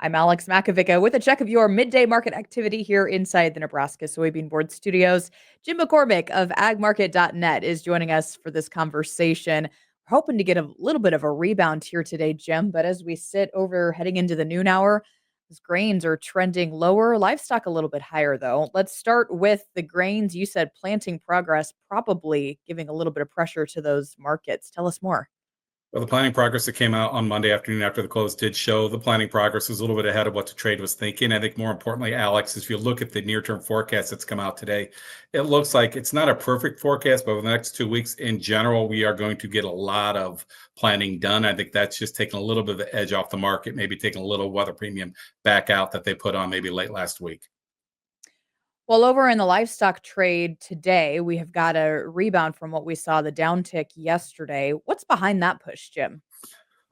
I'm Alex Makovica with a check of your midday market activity here inside the Nebraska Soybean Board Studios. Jim McCormick of agmarket.net is joining us for this conversation. We're hoping to get a little bit of a rebound here today, Jim, but as we sit over heading into the noon hour, those grains are trending lower, livestock a little bit higher, though. Let's start with the grains. You said planting progress probably giving a little bit of pressure to those markets. Tell us more. Well, the planning progress that came out on Monday afternoon after the close did show the planning progress was a little bit ahead of what the trade was thinking. I think more importantly, Alex, if you look at the near-term forecast that's come out today, it looks like it's not a perfect forecast, but over the next 2 weeks, in general, we are going to get a lot of planning done. I think that's just taking a little bit of the edge off the market, maybe taking a little weather premium back out that they put on maybe late last week. Well, over in the livestock trade today, we have got a rebound from what we saw the downtick yesterday. What's behind that push, Jim?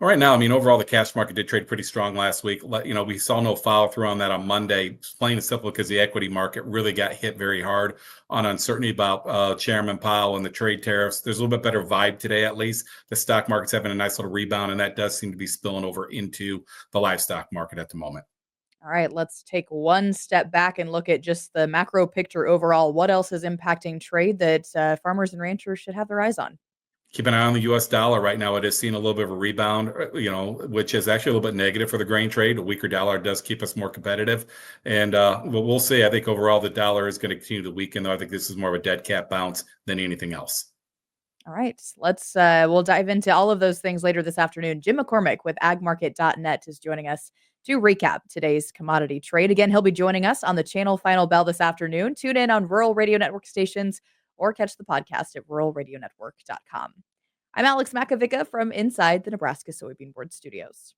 All right now, I mean, overall, the cash market did trade pretty strong last week. We saw no follow through on that on Monday, it's plain and simple because the equity market really got hit very hard on uncertainty about Chairman Powell and the trade tariffs. There's a little bit better vibe today, at least. The stock market's having a nice little rebound, and that does seem to be spilling over into the livestock market at the moment. All right, let's take one step back and look at just the macro picture overall. What else is impacting trade that farmers and ranchers should have their eyes on? Keep an eye on the US dollar right now. It is seeing a little bit of a rebound, which is actually a little bit negative for the grain trade. A weaker dollar does keep us more competitive. And we'll see. I think overall the dollar is going to continue to weaken, though. I think this is more of a dead cat bounce than anything else. All right, we'll dive into all of those things later this afternoon. Jim McCormick with agmarket.net is joining us to recap today's commodity trade. Again, he'll be joining us on the channel Final Bell this afternoon. Tune in on Rural Radio Network stations or catch the podcast at ruralradionetwork.com. I'm Alex Makovica from inside the Nebraska Soybean Board Studios.